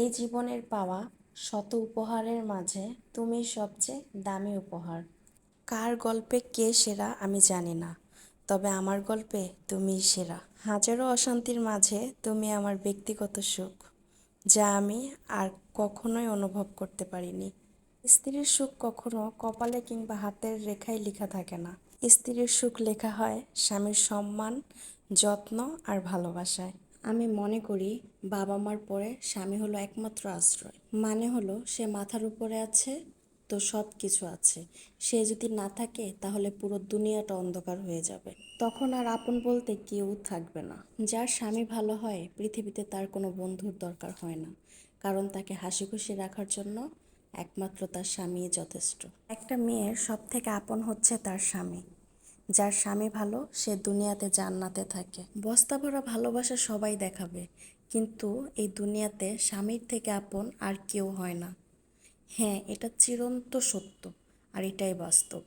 এই জীবনের পাওয়া শত উপহারের মাঝে তুমি সবচেয়ে দামি উপহার। কার গল্পে কে সেরা আমি জানি না, তবে আমার গল্পে তুমিই সেরা। হাজারো অশান্তির মাঝে তুমি আমার ব্যক্তিগত সুখ, যা আমি আর কখনোই অনুভব করতে পারিনি। স্ত্রীর সুখ কখনো কপালে কিংবা হাতের রেখায় লেখা থাকে না। স্ত্রীর সুখ লেখা হয় স্বামীর সম্মান, যত্ন আর ভালোবাসায়। আমি মনে করি বাবা মার পরে স্বামী হলো একমাত্র আশ্রয়। মানে হলো সে মাথার উপরে আছে তো সব কিছু আছে, সে যদি না থাকে তাহলে পুরো দুনিয়াটা অন্ধকার হয়ে যাবে। তখন আর আপন বলতে কেউ থাকবে না। যার স্বামী ভালো হয় পৃথিবীতে তার কোনো বন্ধুর দরকার হয় না, কারণ তাকে হাসি খুশি রাখার জন্য একমাত্র তার স্বামীই যথেষ্ট। একটা মেয়ের সব থেকে আপন হচ্ছে তার স্বামী। যার স্বামী ভালো সে দুনিয়াতে জান্নাতে থাকে। বস্তা ভরা ভালোবাসা সবাই দেখাবে, কিন্তু এই দুনিয়াতে স্বামীর থেকে আপন আর কেউ হয় না। হ্যাঁ, এটা চিরন্ত সত্য, আর এটাই বাস্তব।